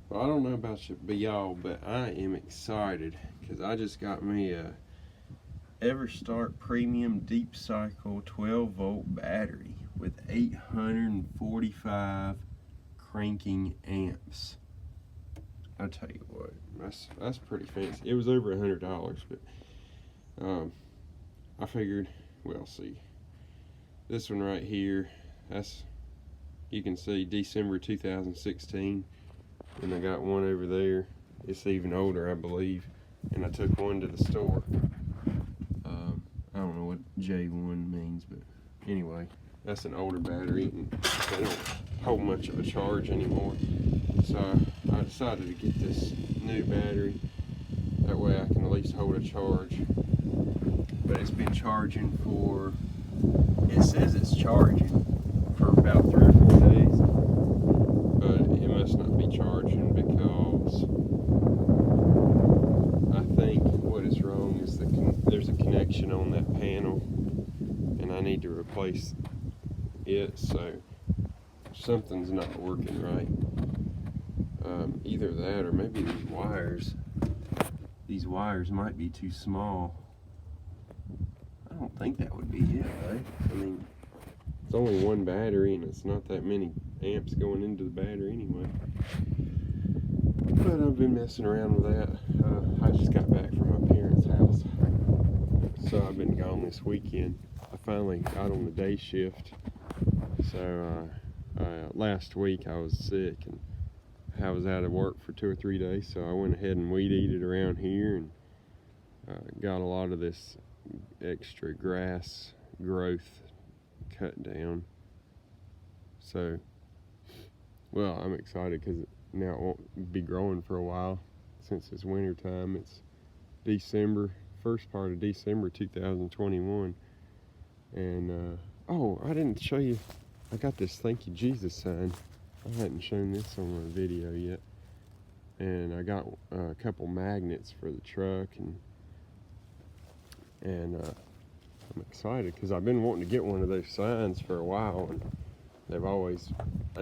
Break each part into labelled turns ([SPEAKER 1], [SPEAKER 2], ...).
[SPEAKER 1] Well, I don't know about y'all, but I am excited because I just got me a EverStart Premium Deep Cycle 12-volt battery with 845 cranking amps. I tell you what, that's pretty fancy. It was over $100, but I figured, well, see, this one right here, that's, you can see December 2016, and I got one over there. It's even older, I believe, and I took one to the store. I don't know what J1 means, but anyway, that's an older battery, and they don't hold much of a charge anymore. So I decided to get this new battery. That way I can at least hold a charge. But it's been charging for, it says it's charging for about 3 or 4 days, but it must not be charging because I think what is wrong is there's a connection on that panel, and I need to replace it, so something's not working right. Either that or maybe these wires might be too small. I don't think that would be it, right? I mean, it's only one battery and it's not that many amps going into the battery anyway. But I've been messing around with that. I just got back from my parents' house, so I've been gone this weekend. I finally got on the day shift. So last week I was sick and I was out of work for 2 or 3 days, so I went ahead and weed eated around here and got a lot of this extra grass growth cut down. So, well, I'm excited because now it won't be growing for a while since it's winter time. It's December, first part of December 2021, and oh, I didn't show you, I got this Thank You Jesus sign. I hadn't shown this on my video yet, and I got a couple magnets for the truck, and I'm excited because I've been wanting to get one of those signs for a while, and I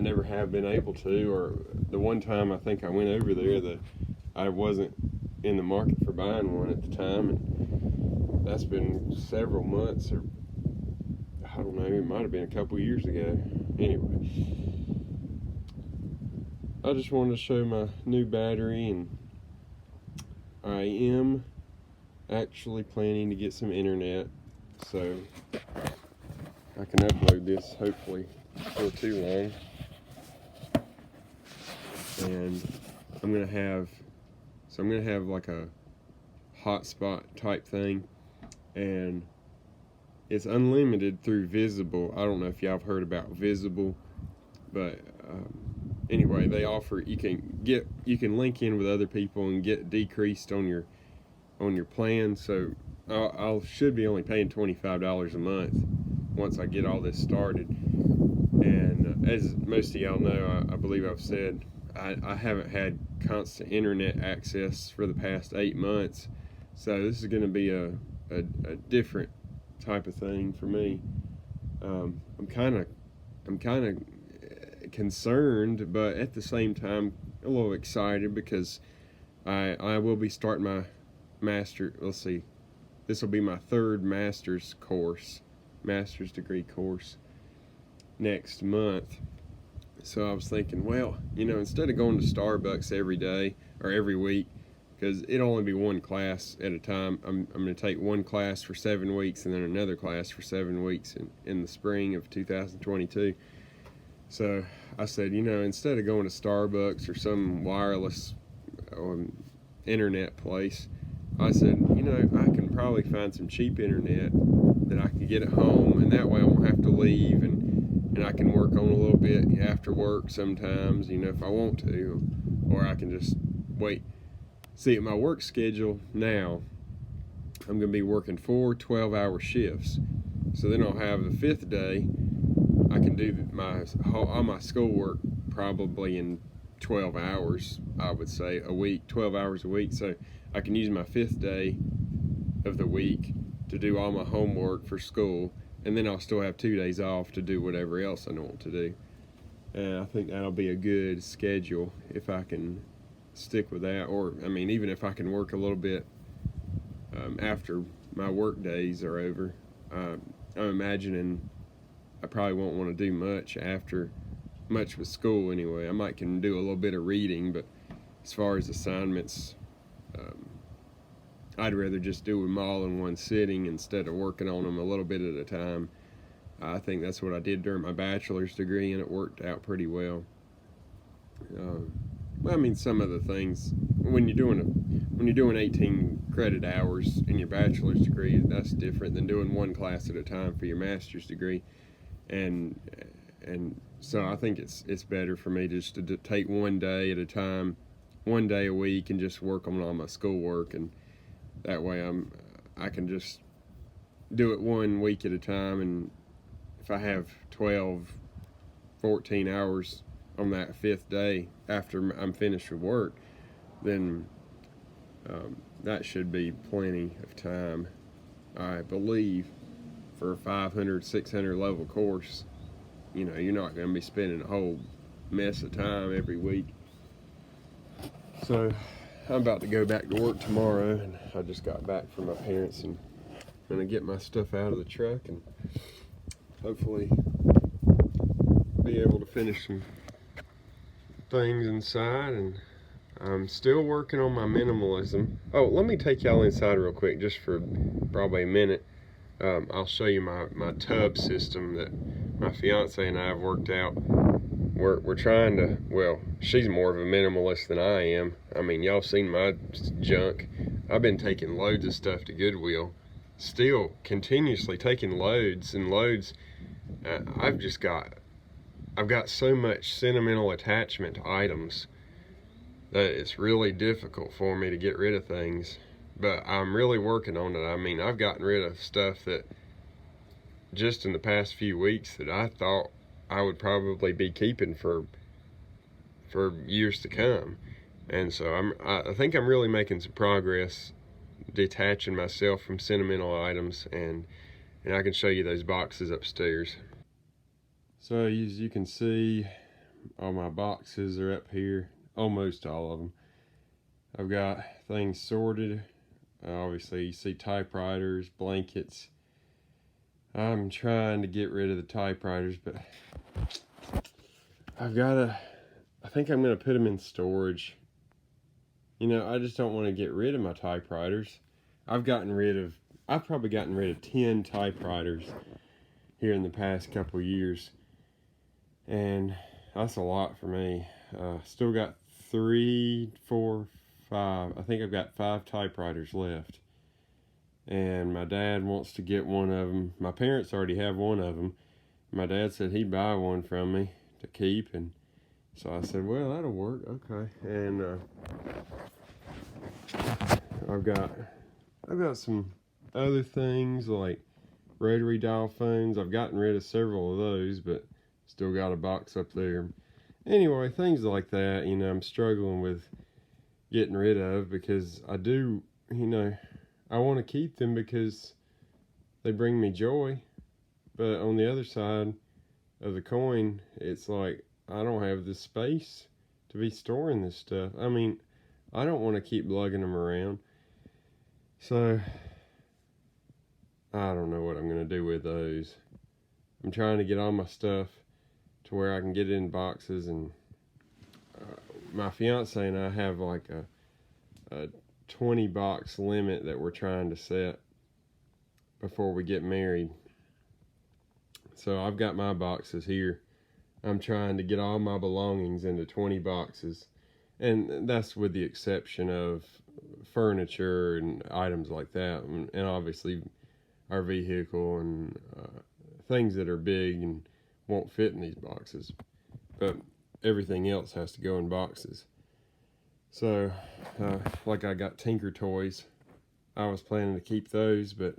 [SPEAKER 1] never have been able to, or the one time I think I went over there, I wasn't in the market for buying one at the time, and that's been several months, or I don't know, it might have been a couple years ago. Anyway, I just wanted to show my new battery, and I am actually planning to get some internet, so I can upload this hopefully before too long. And I'm gonna have like a hotspot type thing, and it's unlimited through Visible. I don't know if y'all have heard about Visible, but anyway, they offer, you can link in with other people and get decreased on your plan. So I should be only paying $25 a month once I get all this started. And as most of y'all know, I believe I've said, I haven't had constant internet access for the past 8 months, so this is going to be a different type of thing for me. I'm kind of concerned, but at the same time a little excited because I will be starting my this will be my 3rd master's degree course next month. So I was thinking, well, instead of going to Starbucks every day or every week, because it'll only be one class at a time, I'm going to take one class for 7 weeks and then another class for 7 weeks in the spring of 2022. So I said, instead of going to Starbucks or some wireless internet place, I said, I can probably find some cheap internet that I can get at home, and that way I won't have to leave, and I can work on a little bit after work sometimes, if I want to, or I can just wait. See, at my work schedule now, I'm going to be working 4 12-hour shifts. So then I'll have the 5th day, I can do all my schoolwork probably in 12 hours, I would say, a week, 12 hours a week. So I can use my 5th day of the week to do all my homework for school, and then I'll still have 2 days off to do whatever else I want to do. And I think that'll be a good schedule if I can stick with that. Or, I mean, even if I can work a little bit after my work days are over, I'm imagining I probably won't want to do much with school anyway. I might can do a little bit of reading, but as far as assignments, um, I'd rather just do them all in one sitting instead of working on them a little bit at a time. I think that's what I did during my bachelor's degree, and it worked out pretty well. Well, I mean, some of the things when you're doing 18 credit hours in your bachelor's degree, that's different than doing one class at a time for your master's degree, and so I think it's better for me just to take one day at a time, one day a week, and just work on all my schoolwork, and that way I can just do it 1 week at a time, and if I have 12, 14 hours on that 5th day after I'm finished with work, then that should be plenty of time, I believe, for a 500, 600 level course. You know, you're not going to be spending a whole mess of time every week. So I'm about to go back to work tomorrow, and I just got back from my parents, and I'm going to get my stuff out of the truck and hopefully be able to finish some things inside. And I'm still working on my minimalism. Oh, let me take y'all inside real quick just for probably a minute. I'll show you my tub system that my fiance and I have worked out. We're trying to, well, she's more of a minimalist than I am. I mean, y'all seen my junk. I've been taking loads of stuff to Goodwill, still continuously taking loads and loads. I've got so much sentimental attachment to items that it's really difficult for me to get rid of things. But I'm really working on it. I mean, I've gotten rid of stuff that just in the past few weeks that I thought I would probably be keeping for years to come. And so I think I'm really making some progress detaching myself from sentimental items, and I can show you those boxes upstairs. So as you can see, all my boxes are up here, almost all of them. I've got things sorted. Obviously you see typewriters, blankets. I'm trying to get rid of the typewriters, but I think I'm gonna put them in storage. You know, I just don't want to get rid of my typewriters. I've probably gotten rid of 10 typewriters here in the past couple years, and that's a lot for me. Still got 3, 4, 5. I think I've got 5 typewriters left, and my dad wants to get one of them. My parents already have one of them. My dad said he'd buy one from me to keep, and so I said, well, that'll work, okay. And I've got some other things like rotary dial phones. I've gotten rid of several of those, but still got a box up there. Anyway, things like that, you know, I'm struggling with getting rid of, because I do, you know, I want to keep them because they bring me joy. But on the other side of the coin, it's like I don't have the space to be storing this stuff. I mean, I don't want to keep lugging them around. So I don't know what I'm going to do with those. I'm trying to get all my stuff to where I can get it in boxes, and my fiance and I have like a 20 box limit that we're trying to set before we get married. So I've got my boxes here. I'm trying to get all my belongings into 20 boxes, and that's with the exception of furniture and items like that, and obviously our vehicle and things that are big and won't fit in these boxes, but everything else has to go in boxes. So like I got Tinker Toys. I was planning to keep those, but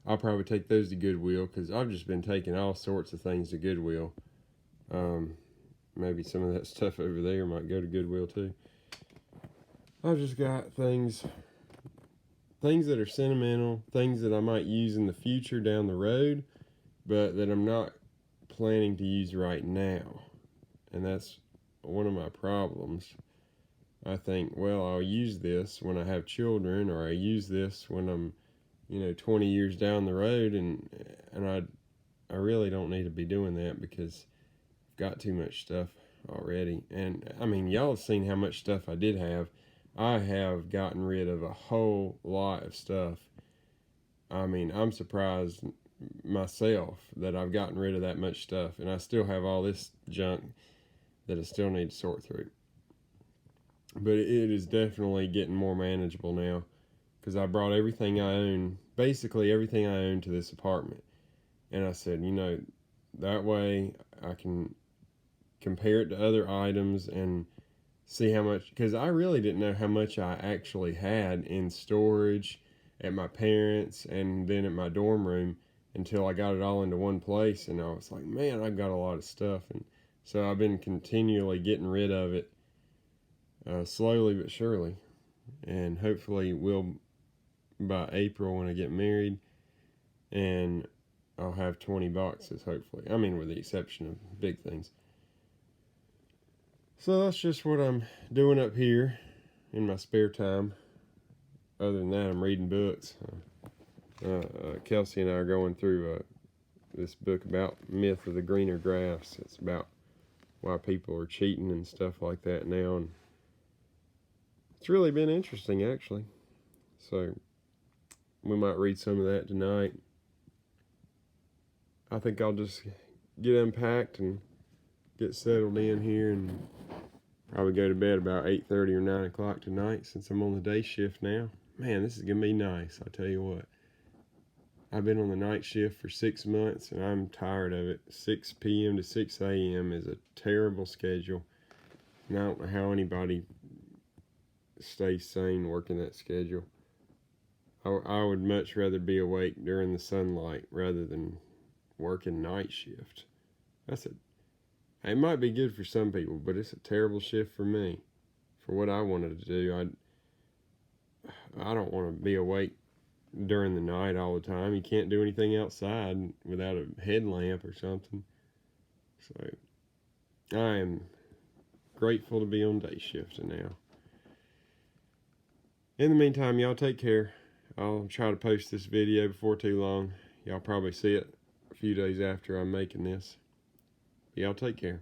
[SPEAKER 1] I'll probably take those to Goodwill, because I've just been taking all sorts of things to Goodwill. Maybe some of that stuff over there might go to Goodwill too. I've just got things that are sentimental, things that I might use in the future down the road, but that I'm not planning to use right now. And that's one of my problems. I think, well, I'll use this when I have children, or I use this when I'm, 20 years down the road, and I really don't need to be doing that because I've got too much stuff already. And I mean, y'all have seen how much stuff I did have. I have gotten rid of a whole lot of stuff. I mean, I'm surprised myself that I've gotten rid of that much stuff, and I still have all this junk that I still need to sort through. But it is definitely getting more manageable now because I brought everything I own, basically everything I own, to this apartment. And I said, that way I can compare it to other items and see how much, because I really didn't know how much I actually had in storage at my parents' and then at my dorm room until I got it all into one place. And I was like, man, I've got a lot of stuff. And so I've been continually getting rid of it, slowly but surely. And hopefully we'll, by April when I get married, and I'll have 20 boxes, hopefully. I mean, with the exception of big things. So that's just what I'm doing up here in my spare time. Other than that, I'm reading books. Kelsey and I are going through this book about myth of the greener grass. It's about why people are cheating and stuff like that now. And it's really been interesting, actually. So we might read some of that tonight. I think I'll just get unpacked and get settled in here and probably go to bed about 8:30 or 9 o'clock tonight since I'm on the day shift now. Man, this is going to be nice, I'll tell you what. I've been on the night shift for 6 months and I'm tired of it. 6 p.m. to 6 a.m. is a terrible schedule. And I don't know how anybody stays sane working that schedule. I would much rather be awake during the sunlight rather than working night shift. It might be good for some people, but it's a terrible shift for me. For what I wanted to do, I don't want to be awake during the night all the time. You can't do anything outside without a headlamp or something. So I am grateful to be on day shift now. In the meantime, y'all take care. I'll try to post this video before too long. Y'all probably see it a few days after I'm making this. Y'all take care.